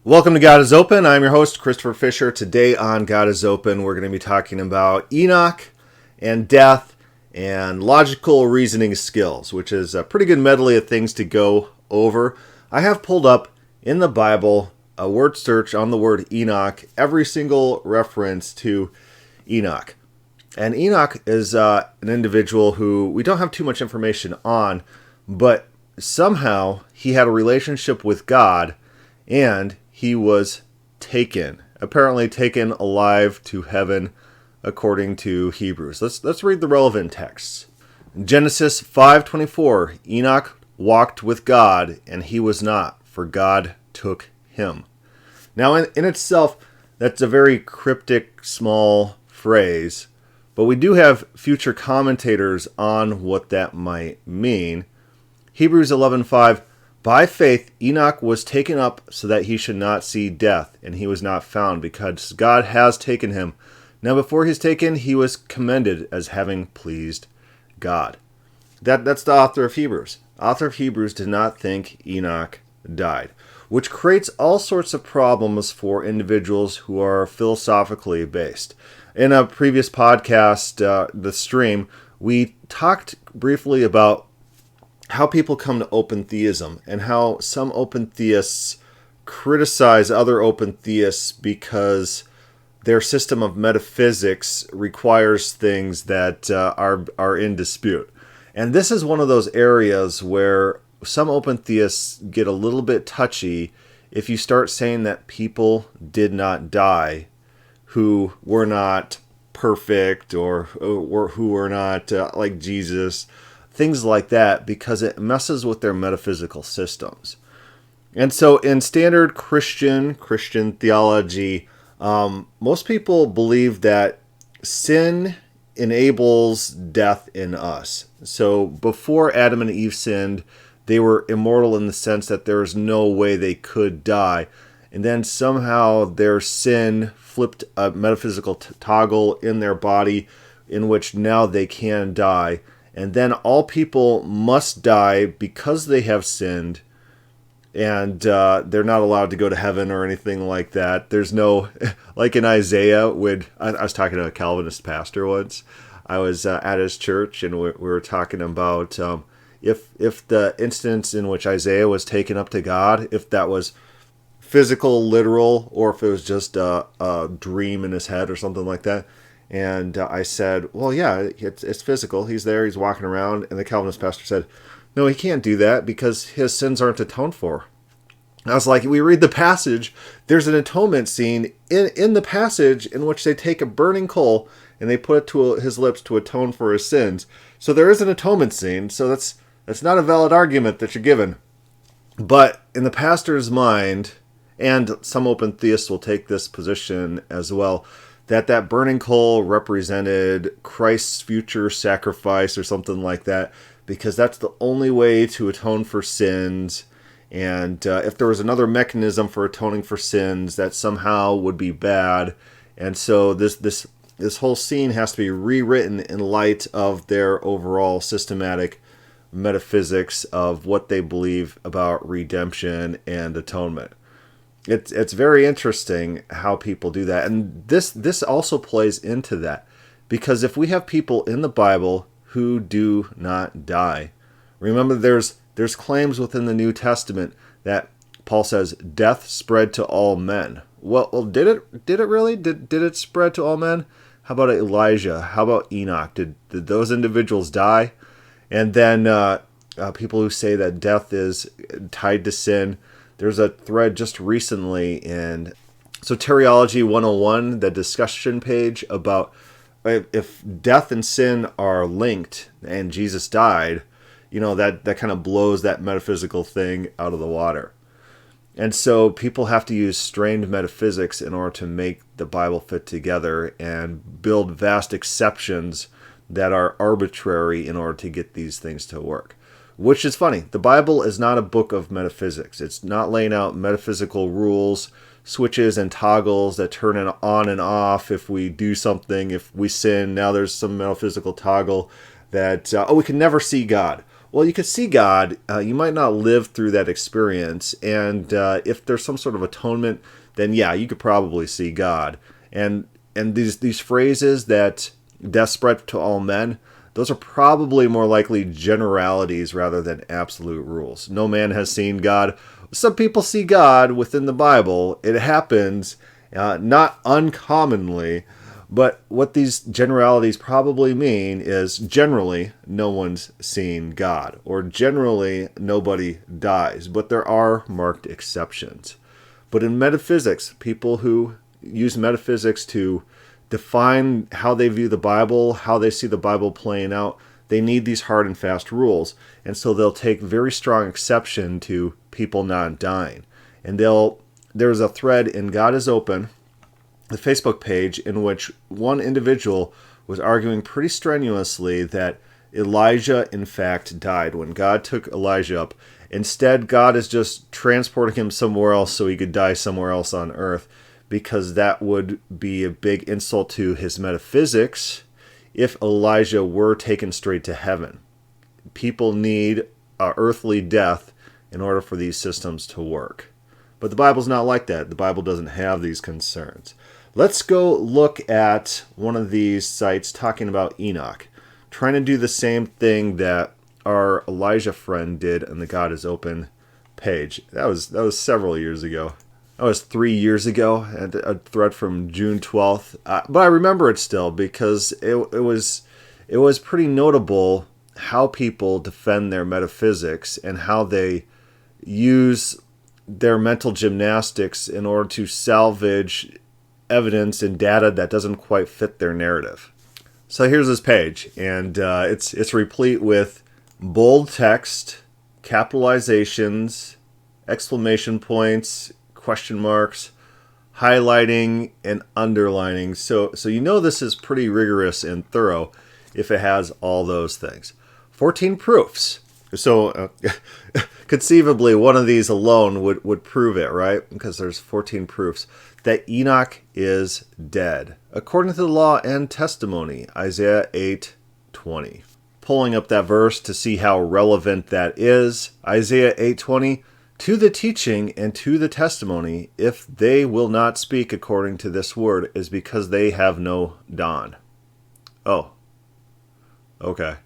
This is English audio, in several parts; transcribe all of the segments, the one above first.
Welcome to God is Open. I'm your host, Christopher Fisher. Today on God is Open, we're going to be talking about Enoch and death and logical reasoning skills, which is a pretty good medley of things to go over. I have pulled up in the Bible a word search on the word Enoch, every single reference to Enoch. And Enoch is an individual who we don't have too much information on, but somehow he had a relationship with God and he was apparently taken alive to heaven, according to Hebrews. Let's read the relevant texts. Genesis 5:24, Enoch walked with God, and he was not, for God took him. Now, in itself, that's a very cryptic, small phrase, but we do have future commentators on what that might mean. Hebrews 11:5, by faith, Enoch was taken up so that he should not see death, and he was not found, because God has taken him. Now before he's taken, he was commended as having pleased God. That's the author of Hebrews. Author of Hebrews did not think Enoch died, which creates all sorts of problems for individuals who are philosophically based. In a previous podcast, the stream, we talked briefly about how people come to open theism and how some open theists criticize other open theists because their system of metaphysics requires things that are in dispute. And this is one of those areas where some open theists get a little bit touchy if you start saying that people did not die who were not perfect or who were not like Jesus, things like that, because it messes with their metaphysical systems. And so in standard Christian theology, most people believe that sin enables death in us. So before Adam and Eve sinned, they were immortal in the sense that there is no way they could die. And then somehow their sin flipped a metaphysical toggle in their body in which now they can die. And then all people must die because they have sinned, and they're not allowed to go to heaven or anything like that. There's no, like in Isaiah, I was talking to a Calvinist pastor once. I was at his church, and we were talking about if the instance in which Isaiah was taken up to God, if that was physical, literal, or if it was just a dream in his head or something like that. And I said, well, yeah, it's physical. He's there, he's walking around. And the Calvinist pastor said, no, he can't do that because his sins aren't atoned for. I was like, we read the passage. There's an atonement scene in the passage in which they take a burning coal and they put it to his lips to atone for his sins. So there is an atonement scene. So that's not a valid argument that you're given. But in the pastor's mind, and some open theists will take this position as well, that burning coal represented Christ's future sacrifice or something like that, because that's the only way to atone for sins. And if there was another mechanism for atoning for sins, that somehow would be bad. And so this whole scene has to be rewritten in light of their overall systematic metaphysics of what they believe about redemption and atonement. It's very interesting how people do that. And this also plays into that. Because if we have people in the Bible who do not die, remember there's claims within the New Testament that Paul says death spread to all men. Well, did it really? Did it spread to all men? How about Elijah? How about Enoch? Did those individuals die? And then people who say that death is tied to sin. There's a thread just recently in Soteriology 101, the discussion page, about if death and sin are linked and Jesus died, that kind of blows that metaphysical thing out of the water. And so people have to use strained metaphysics in order to make the Bible fit together and build vast exceptions that are arbitrary in order to get these things to work. Which is funny. The Bible is not a book of metaphysics. It's not laying out metaphysical rules, switches and toggles that turn it on and off if we do something. If we sin, now there's some metaphysical toggle that, we can never see God. Well, you could see God. You might not live through that experience. And if there's some sort of atonement, then yeah, you could probably see God. And these phrases that death spread to all men, those are probably more likely generalities rather than absolute rules. No man has seen God. Some people see God within the Bible. It happens, not uncommonly. But what these generalities probably mean is generally no one's seen God, or generally nobody dies. But there are marked exceptions. But in metaphysics, people who use metaphysics to define how they view the Bible, how they see the Bible playing out, they need these hard and fast rules. And so they'll take very strong exception to people not dying. And there's a thread in God is Open, the Facebook page, in which one individual was arguing pretty strenuously that Elijah in fact died when God took Elijah up. Instead, God is just transporting him somewhere else so he could die somewhere else on earth, because that would be a big insult to his metaphysics if Elijah were taken straight to heaven. People need an earthly death in order for these systems to work. But the Bible's not like that. The Bible doesn't have these concerns. Let's go look at one of these sites talking about Enoch, trying to do the same thing that our Elijah friend did on the God is Open page. That was several years ago. That was 3 years ago, a thread from June 12th. But I remember it still because it was pretty notable how people defend their metaphysics and how they use their mental gymnastics in order to salvage evidence and data that doesn't quite fit their narrative. So here's this page, and it's replete with bold text, capitalizations, exclamation points, question marks, highlighting, and underlining. So you know this is pretty rigorous and thorough if it has all those things. 14 proofs. So conceivably, one of these alone would prove it, right? Because there's 14 proofs that Enoch is dead, according to the law and testimony, Isaiah 8:20. Pulling up that verse to see how relevant that is, Isaiah 8:20, to the teaching and to the testimony, if they will not speak according to this word, is because they have no dawn. Oh, okay.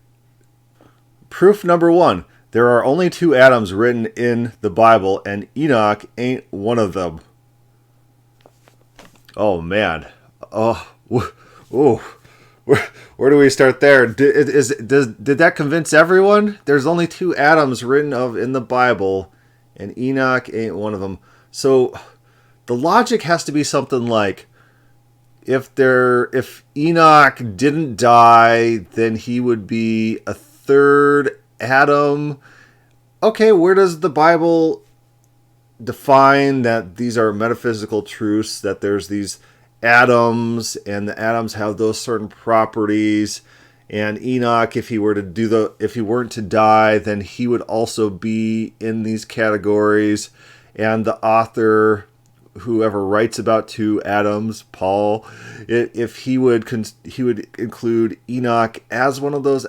Proof number 1. There are only 2 Adams written in the Bible, and Enoch ain't one of them. Oh, man. Oh, where do we start there? Did that convince everyone? There's only 2 Adams written of in the Bible, and Enoch ain't one of them. So the logic has to be something like, if Enoch didn't die, then he would be a 3rd Adam. Okay, where does the Bible define that these are metaphysical truths, that there's these atoms and the atoms have those certain properties, and Enoch, if he weren't to die, then he would also be in these categories, and the author, whoever writes about 2 atoms, Paul, if he would include Enoch as one of those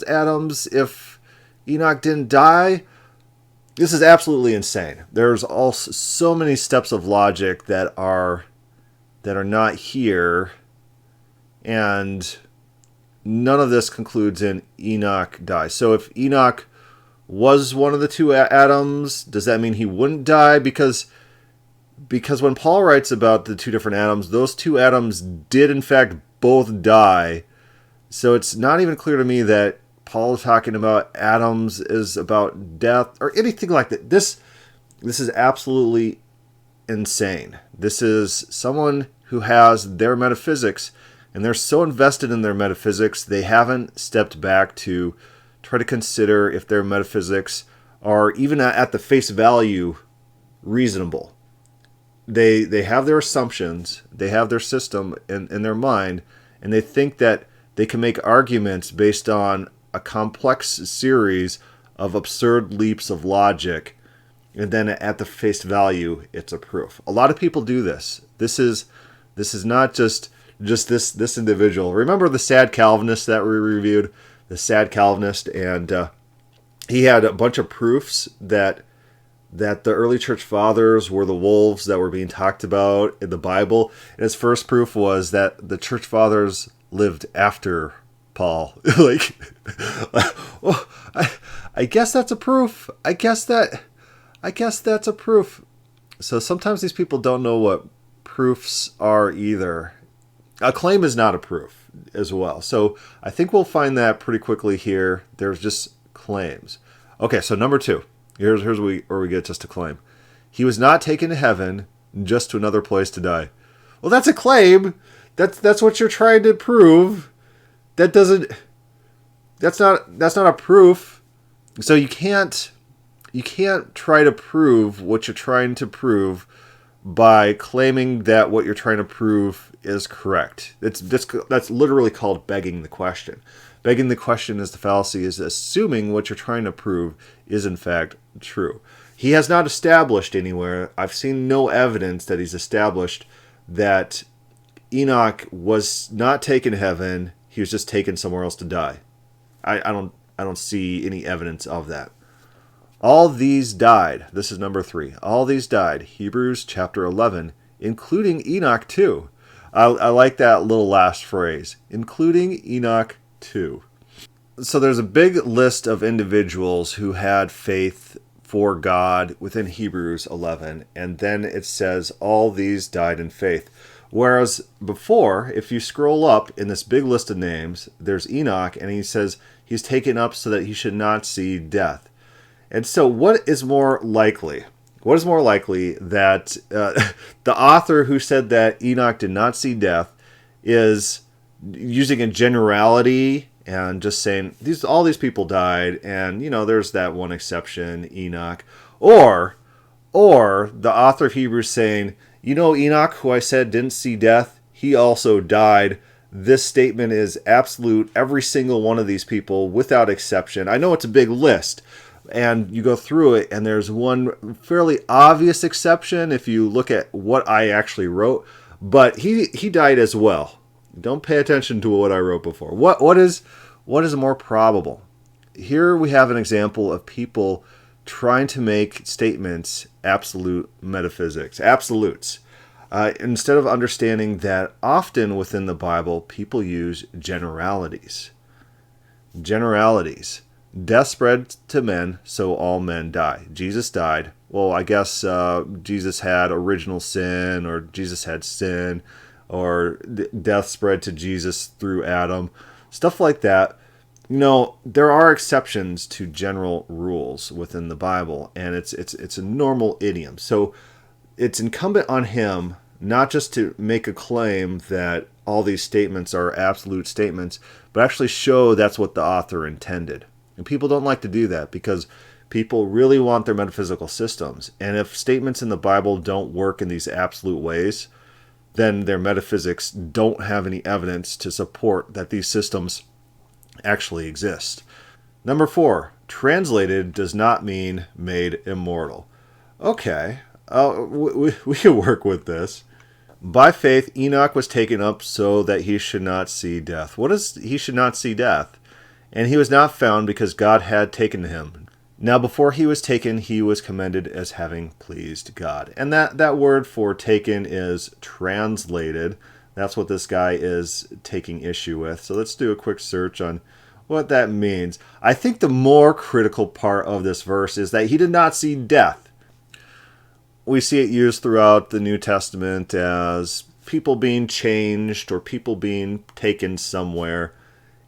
atoms if Enoch didn't die. This is absolutely insane. There's also so many steps of logic that are not here, and none of this concludes in Enoch dies. So if Enoch was one of the 2 atoms, does that mean he wouldn't die? Because when Paul writes about the 2 different atoms, those 2 atoms did in fact both die. So it's not even clear to me that Paul is talking about atoms is about death or anything like that. This is absolutely insane. This is someone who has their metaphysics, and they're so invested in their metaphysics, they haven't stepped back to try to consider if their metaphysics are even at the face value reasonable. They have their assumptions, they have their system in their mind, and they think that they can make arguments based on a complex series of absurd leaps of logic, and then at the face value, it's a proof. A lot of people do this. This is not just this individual. Remember the sad Calvinist that we reviewed? the sad Calvinist, and he had a bunch of proofs that the early church fathers were the wolves that were being talked about in the Bible. And his first proof was that the church fathers lived after Paul. like, well, I guess that's a proof. I guess that's a proof. So sometimes these people don't know what proofs are either. A claim is not a proof as well. So I think we'll find that pretty quickly here. There's just claims. Okay, so number 2. Here's where we get just a claim. He was not taken to heaven, just to another place to die. Well, that's a claim. That's what you're trying to prove. That's not a proof. So you can't try to prove what you're trying to prove by claiming that what you're trying to prove is correct. That's literally called begging the question. Begging the question is the fallacy, is assuming what you're trying to prove is in fact true. He has not established anywhere, I've seen no evidence that he's established that Enoch was not taken to heaven, he was just taken somewhere else to die. I don't see any evidence of that. All these died. This is number 3. All these died. Hebrews chapter 11, including Enoch too. I like that little last phrase, including Enoch too. So there's a big list of individuals who had faith for God within Hebrews 11, and then it says all these died in faith. Whereas before, if you scroll up in this big list of names, there's Enoch, and he says he's taken up so that he should not see death. And so what is more likely? What is more likely that the author who said that Enoch did not see death is using a generality and just saying all these people died, and there's that one exception, Enoch, or the author of Hebrews saying, Enoch, who I said didn't see death, he also died. This statement is absolute. Every single one of these people, without exception. I know it's a big list, and you go through it, and there's one fairly obvious exception if you look at what I actually wrote, but he died as well. Don't pay attention to what I wrote before. What is more probable? Here we have an example of people trying to make statements absolute metaphysics, absolutes. Instead of understanding that often within the Bible, people use generalities. Generalities. Death spread to men, so all men die. Jesus died. Well, I guess Jesus had original sin, or Jesus had sin, or death spread to Jesus through Adam. Stuff like that. There are exceptions to general rules within the Bible, and it's a normal idiom. So it's incumbent on him not just to make a claim that all these statements are absolute statements, but actually show that's what the author intended. And people don't like to do that because people really want their metaphysical systems. And if statements in the Bible don't work in these absolute ways, then their metaphysics don't have any evidence to support that these systems actually exist. Number 4, translated does not mean made immortal. Okay, we can work with this. By faith, Enoch was taken up so that he should not see death. What is he should not see death? And he was not found because God had taken him. Now before he was taken, he was commended as having pleased God. And that word for taken is translated. That's what this guy is taking issue with. So let's do a quick search on what that means. I think the more critical part of this verse is that he did not see death. We see it used throughout the New Testament as people being changed or people being taken somewhere.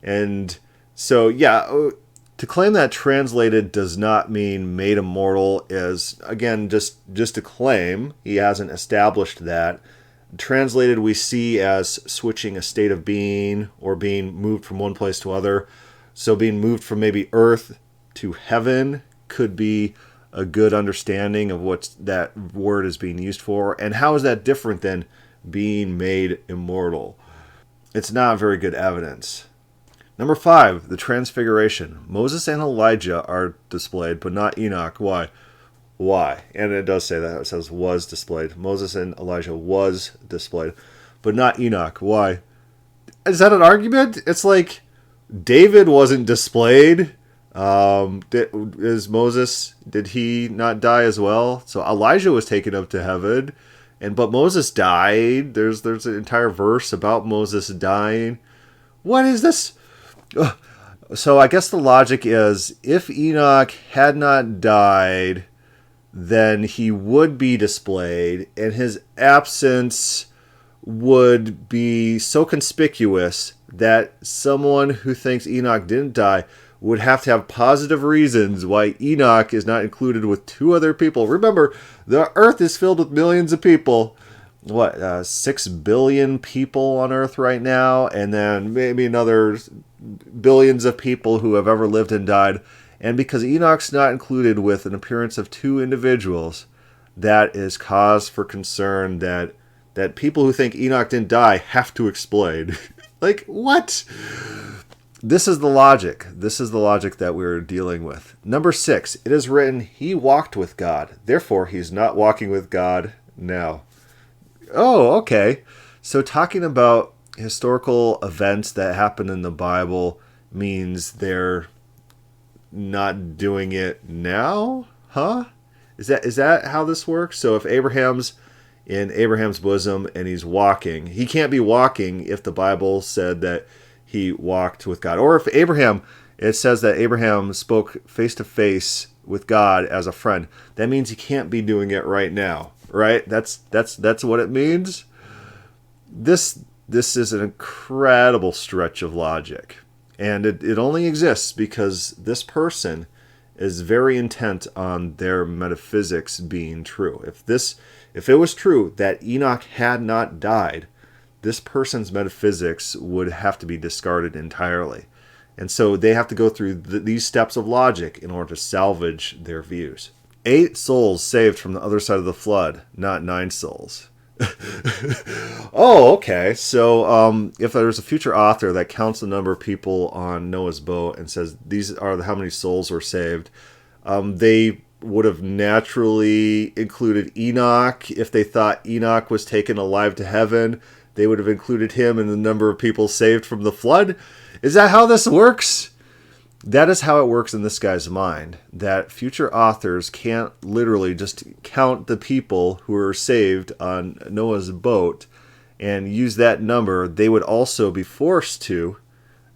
And so, to claim that translated does not mean made immortal is, again, just a claim. He hasn't established that. Translated we see as switching a state of being or being moved from one place to other. So being moved from maybe earth to heaven could be a good understanding of what that word is being used for. And how is that different than being made immortal? It's not very good evidence. Number 5, the transfiguration. Moses and Elijah are displayed, but not Enoch. Why? And it does say that. It says was displayed. Moses and Elijah was displayed, but not Enoch. Why? Is that an argument? It's like, David wasn't displayed. Is Moses, did he not die as well? So Elijah was taken up to heaven, but Moses died. There's an entire verse about Moses dying. What is this? Ugh. So I guess the logic is, if Enoch had not died, then he would be displayed, and his absence would be so conspicuous that someone who thinks Enoch didn't die would have to have positive reasons why Enoch is not included with two other people. Remember, the earth is filled with millions of people. 6 billion people on earth right now, and then maybe another billions of people who have ever lived and died. And because Enoch's not included with an appearance of two individuals, that is cause for concern that people who think Enoch didn't die have to explain. Like, what? This is the logic. This is the logic that we're dealing with. Number 6, it is written, he walked with God. Therefore, he's not walking with God now. Oh, okay. So talking about historical events that happen in the Bible means they're not doing it now? Huh? Is that how this works? So if Abraham's in Abraham's bosom and he's walking, he can't be walking if the Bible said that he walked with God. Or if Abraham, it says that Abraham spoke face to face with God as a friend, that means he can't be doing it right now, right? That's what it means. This is an incredible stretch of logic. And it only exists because this person is very intent on their metaphysics being true. If it was true that Enoch had not died, this person's metaphysics would have to be discarded entirely. And so they have to go through these steps of logic in order to salvage their views. 8 souls saved from the other side of the flood, not 9 souls. Oh, okay. So if there's a future author that counts the number of people on Noah's boat and says these are how many souls were saved, they would have naturally included Enoch. If they thought Enoch was taken alive to heaven, they would have included him in the number of people saved from the flood. Is that how this works? That is how it works in this guy's mind, that future authors can't literally just count the people who are saved on Noah's boat and use that number. They would also be forced to,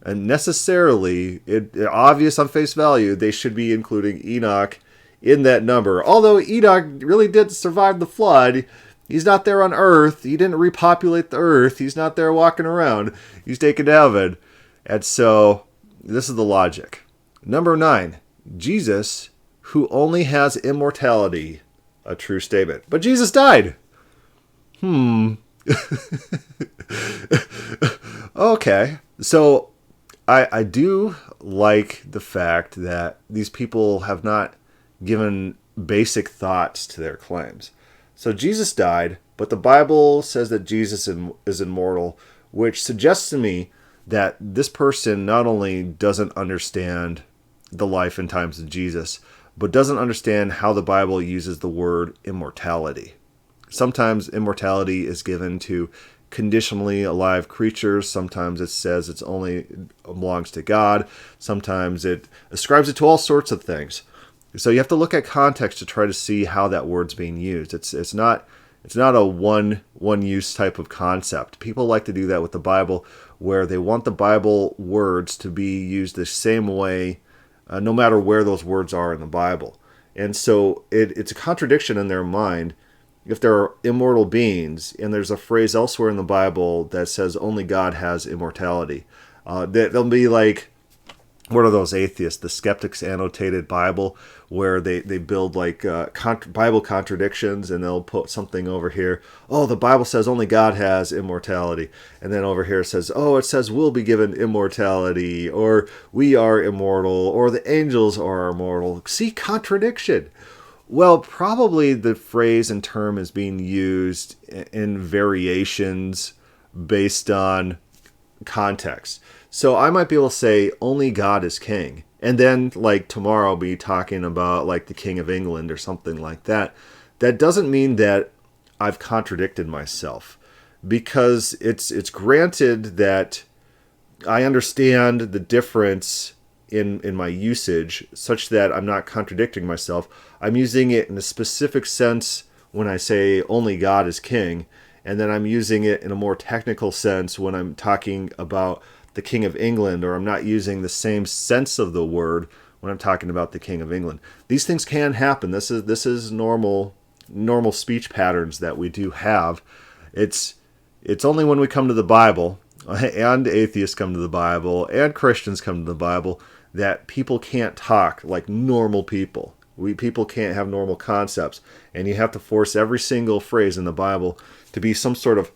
and necessarily, obvious on face value, they should be including Enoch in that number. Although Enoch really did survive the flood, he's not there on earth. He didn't repopulate the earth. He's not there walking around. He's taken to heaven. And so this is the logic. Number 9, Jesus, who only has immortality, a true statement. But Jesus died. Okay. So I do like the fact that these people have not given basic thoughts to their claims. So Jesus died, but the Bible says that Jesus is immortal, which suggests to me that this person not only doesn't understand the life and times of Jesus, but doesn't understand how the Bible uses the word immortality. Sometimes immortality is given to conditionally alive creatures. Sometimes it says it's only belongs to God. Sometimes it ascribes it to all sorts of things. So you have to look at context to try to see how that word's being used. It's not a one use type of concept. People like to do that with the Bible, where they want the Bible words to be used the same way, no matter where those words are in the Bible. And so it's a contradiction in their mind if there are immortal beings and there's a phrase elsewhere in the Bible that says only God has immortality. They'll be like, what are those atheists? The Skeptics Annotated Bible, where they build like Bible contradictions, and they'll put something over here. Oh, the Bible says only God has immortality. And then over here it says, oh, it says we'll be given immortality, or we are immortal, or the angels are immortal. See, contradiction. Well, probably the phrase and term is being used in variations based on context. So I might be able to say only God is king, and then like tomorrow I'll be talking about like the King of England or something like that. That doesn't mean that I've contradicted myself, because it's granted that I understand the difference in my usage such that I'm not contradicting myself. I'm using it in a specific sense when I say only God is king, and then I'm using it in a more technical sense when I'm talking about the King of England, or I'm not using the same sense of the word when I'm talking about the King of England. These things can happen. This is normal speech patterns that we do have. It's only when we come to the Bible, and atheists come to the Bible, and Christians come to the Bible, that people can't talk like normal people. People can't have normal concepts, and you have to force every single phrase in the Bible to be some sort of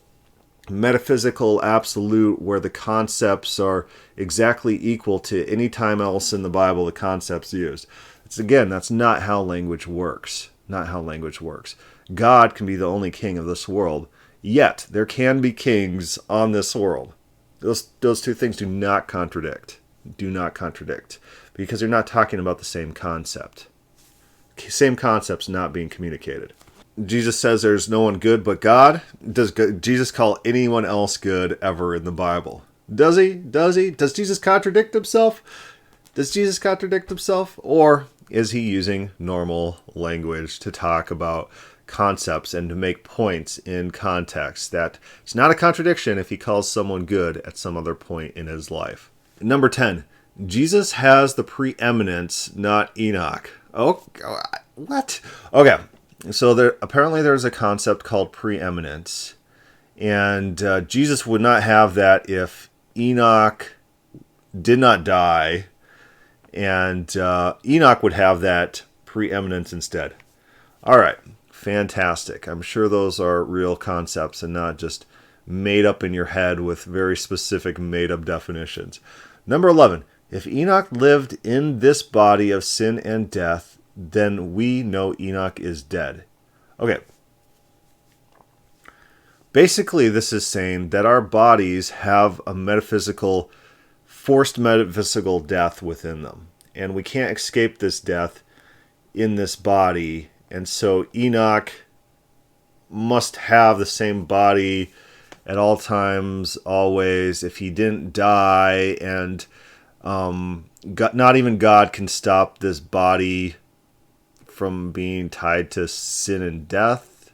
metaphysical absolute where the concepts are exactly equal to any time else in the Bible the concepts used. That's not how language works. Not how language works. God can be the only king of this world, yet there can be kings on this world. Those two things do not contradict. Do not contradict. Because they're not talking about the same concept. Same concepts not being communicated. Jesus says there's no one good but God. Does Jesus call anyone else good ever in the Bible? Does he? Does Jesus contradict himself? Or is he using normal language to talk about concepts and to make points in context? That it's not a contradiction if he calls someone good at some other point in his life. Number 10, Jesus has the preeminence, not Enoch. Oh, what? Okay. So apparently there's a concept called preeminence, and Jesus would not have that if Enoch did not die, and Enoch would have that preeminence instead. All right, fantastic. I'm sure those are real concepts and not just made up in your head with very specific made-up definitions. Number 11, if Enoch lived in this body of sin and death, then we know Enoch is dead. Okay. Basically, this is saying that our bodies have a forced metaphysical death within them. And we can't escape this death in this body. And so Enoch must have the same body at all times, always. If he didn't die, and not even God can stop this body from being tied to sin and death.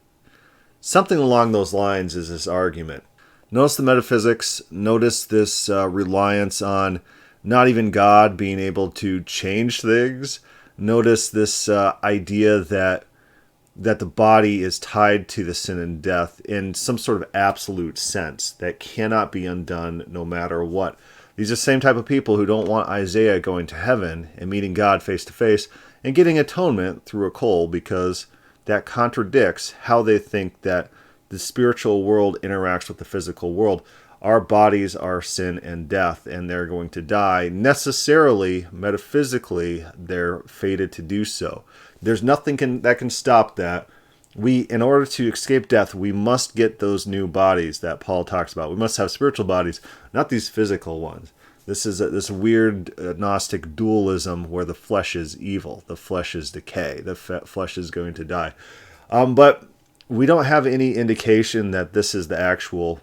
Something along those lines is this argument. Notice the metaphysics. Notice this reliance on not even God being able to change things. Notice this idea that the body is tied to the sin and death in some sort of absolute sense that cannot be undone no matter what. These are the same type of people who don't want Isaiah going to heaven and meeting God face to face and getting atonement through a coal, because that contradicts how they think that the spiritual world interacts with the physical world. Our bodies are sin and death, and they're going to die. Necessarily, metaphysically, they're fated to do so. There's nothing that can stop that. In order to escape death, we must get those new bodies that Paul talks about. We must have spiritual bodies, not these physical ones. This is this weird Gnostic dualism where the flesh is evil, the flesh is decay, the flesh is going to die. But we don't have any indication that this is the actual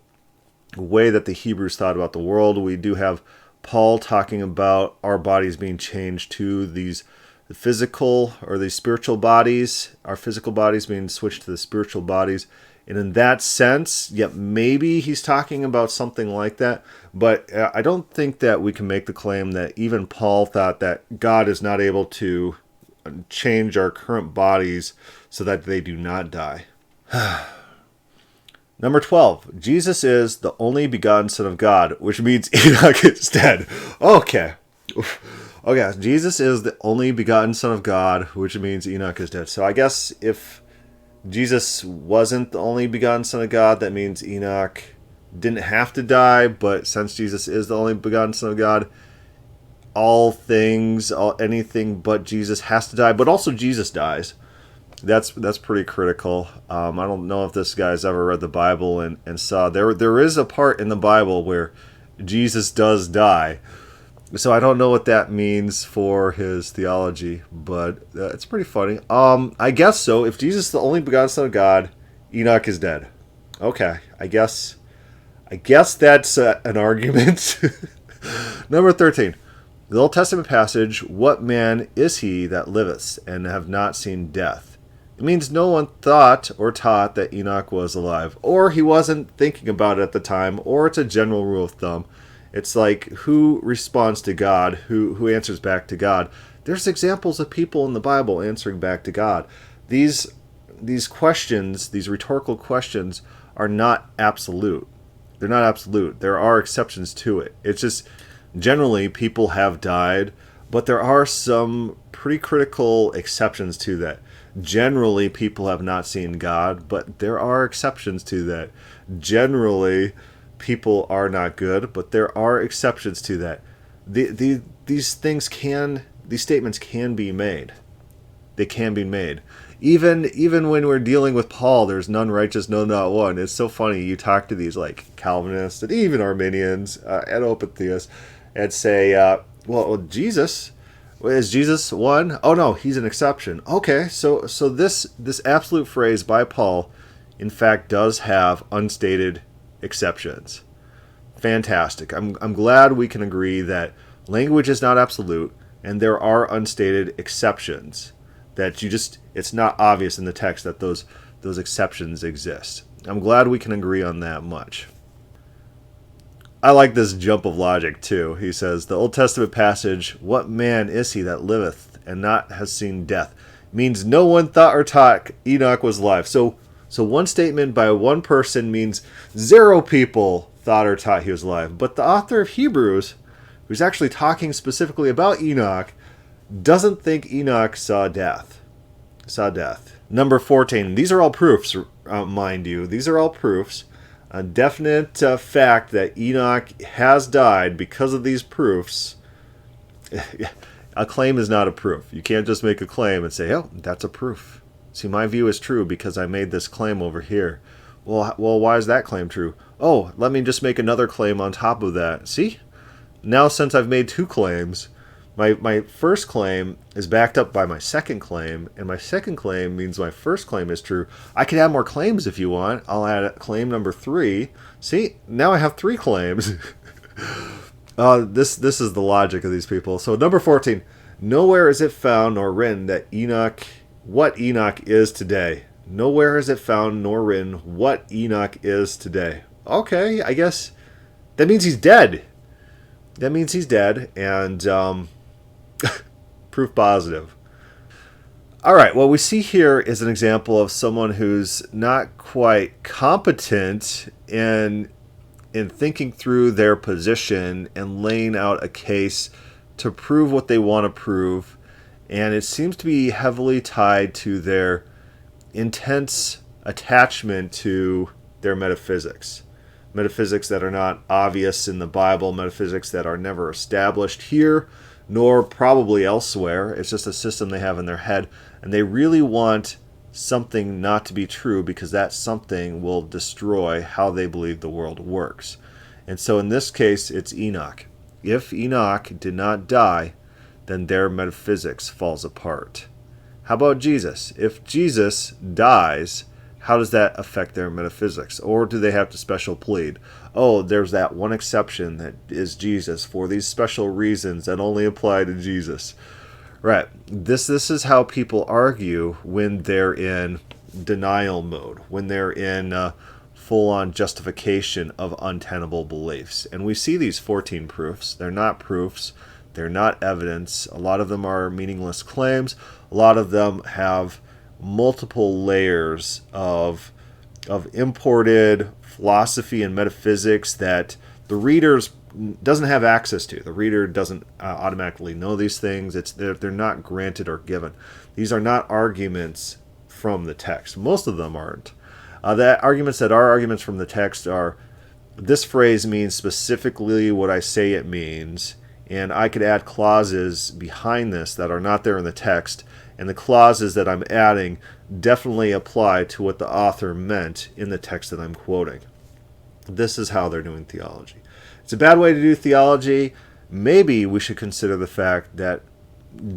way that the Hebrews thought about the world. We do have Paul talking about our bodies being changed to these physical or these spiritual bodies, our physical bodies being switched to the spiritual bodies. And in that sense, maybe he's talking about something like that. But I don't think that we can make the claim that even Paul thought that God is not able to change our current bodies so that they do not die. Number 12, Jesus is the only begotten Son of God, which means Enoch is dead. Okay, Jesus is the only begotten Son of God, which means Enoch is dead. So I guess if Jesus wasn't the only begotten Son of God, that means Enoch didn't have to die, but since Jesus is the only begotten Son of God, anything but Jesus has to die, but also Jesus dies. That's pretty critical. I don't know if this guy's ever read the Bible and saw there is a part in the Bible where Jesus does die. So I don't know what that means for his theology, but it's pretty funny. I guess so. If Jesus is the only begotten Son of God, Enoch is dead. Okay, I guess that's an argument. Number 13. The Old Testament passage, what man is he that liveth and have not seen death? It means no one thought or taught that Enoch was alive, or he wasn't thinking about it at the time, or it's a general rule of thumb. It's like who responds to God, who answers back to God. There's examples of people in the Bible answering back to God. These questions, these rhetorical questions, are not absolute. They're not absolute. There are exceptions to it. It's just generally people have died, but there are some pretty critical exceptions to that. Generally, people have not seen God, but there are exceptions to that. Generally, people are not good, but there are exceptions to that. These statements can be made. They can be made. Even when we're dealing with Paul, there's none righteous, no, not one. It's so funny. You talk to these like Calvinists and even Arminians and open theists and say, well, Jesus, is Jesus one? Oh no, he's an exception. Okay, so this absolute phrase by Paul, in fact, does have unstated exceptions. Fantastic. I'm glad we can agree that language is not absolute and there are unstated exceptions. That it's not obvious in the text that those exceptions exist. I'm glad we can agree on that much. I like this jump of logic too. He says, the Old Testament passage, what man is he that liveth and not has seen death? Means no one thought or taught Enoch was alive. So one statement by one person means 0 people thought or taught he was alive. But the author of Hebrews, who's actually talking specifically about Enoch, doesn't think Enoch saw death. Number 14. These are all proofs, mind you. These are all proofs. A definite fact that Enoch has died because of these proofs. A claim is not a proof. You can't just make a claim and say, oh, that's a proof. See, my view is true because I made this claim over here. Well, why is that claim true? Oh, let me just make another claim on top of that. See? Now, since I've made 2 claims, my first claim is backed up by my second claim, and my second claim means my first claim is true. I can add more claims if you want. I'll add claim number 3. See, now I have 3 claims. This is the logic of these people. So number 14, nowhere is it found nor written that what Enoch is today. Nowhere is it found nor written what Enoch is today. Okay, I guess that means he's dead. That means he's dead, and proof positive. All right, what we see here is an example of someone who's not quite competent in thinking through their position and laying out a case to prove what they want to prove, and it seems to be heavily tied to their intense attachment to their metaphysics. Metaphysics that are not obvious in the Bible, metaphysics that are never established here, nor probably elsewhere. It's just a system they have in their head, and they really want something not to be true because that something will destroy how they believe the world works. And so in this case, it's Enoch. If Enoch did not die, then their metaphysics falls apart. How about Jesus? If Jesus dies, how does that affect their metaphysics? Or do they have to special plead? Oh, there's that one exception that is Jesus for these special reasons that only apply to Jesus. Right. This is how people argue when they're in denial mode, when they're in full-on justification of untenable beliefs. And we see these 14 proofs. They're not proofs. They're not evidence. A lot of them are meaningless claims. A lot of them have multiple layers of imported philosophy and metaphysics that the reader doesn't have access to. The reader doesn't automatically know these things. They're not granted or given. These are not arguments from the text. Most of them aren't. The arguments that are arguments from the text are, this phrase means specifically what I say it means, and I could add clauses behind this that are not there in the text, and the clauses that I'm adding definitely apply to what the author meant in the text that I'm quoting. This is how they're doing theology. It's a bad way to do theology. Maybe we should consider the fact that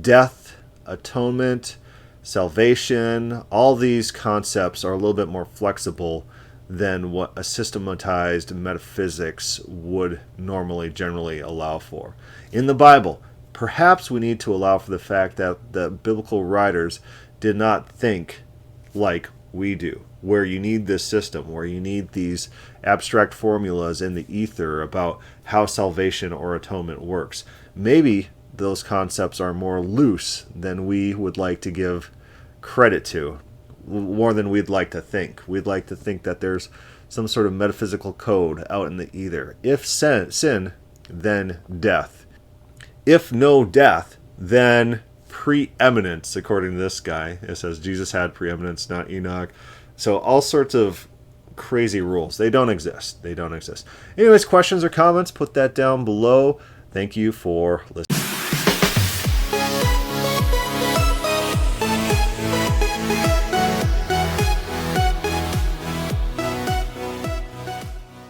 death, atonement, salvation, all these concepts are a little bit more flexible than what a systematized metaphysics would normally generally allow for. In the Bible, perhaps we need to allow for the fact that the biblical writers did not think like we do, where you need this system, where you need these abstract formulas in the ether about how salvation or atonement works. Maybe those concepts are more loose than we would like to give credit to, more than we'd like to think. We'd like to think that there's some sort of metaphysical code out in the ether. If sin, then death. If no death, then preeminence, according to this guy. It says Jesus had preeminence, not Enoch. So all sorts of crazy rules. They don't exist. They don't exist. Anyways, questions or comments, put that down below. Thank you for listening.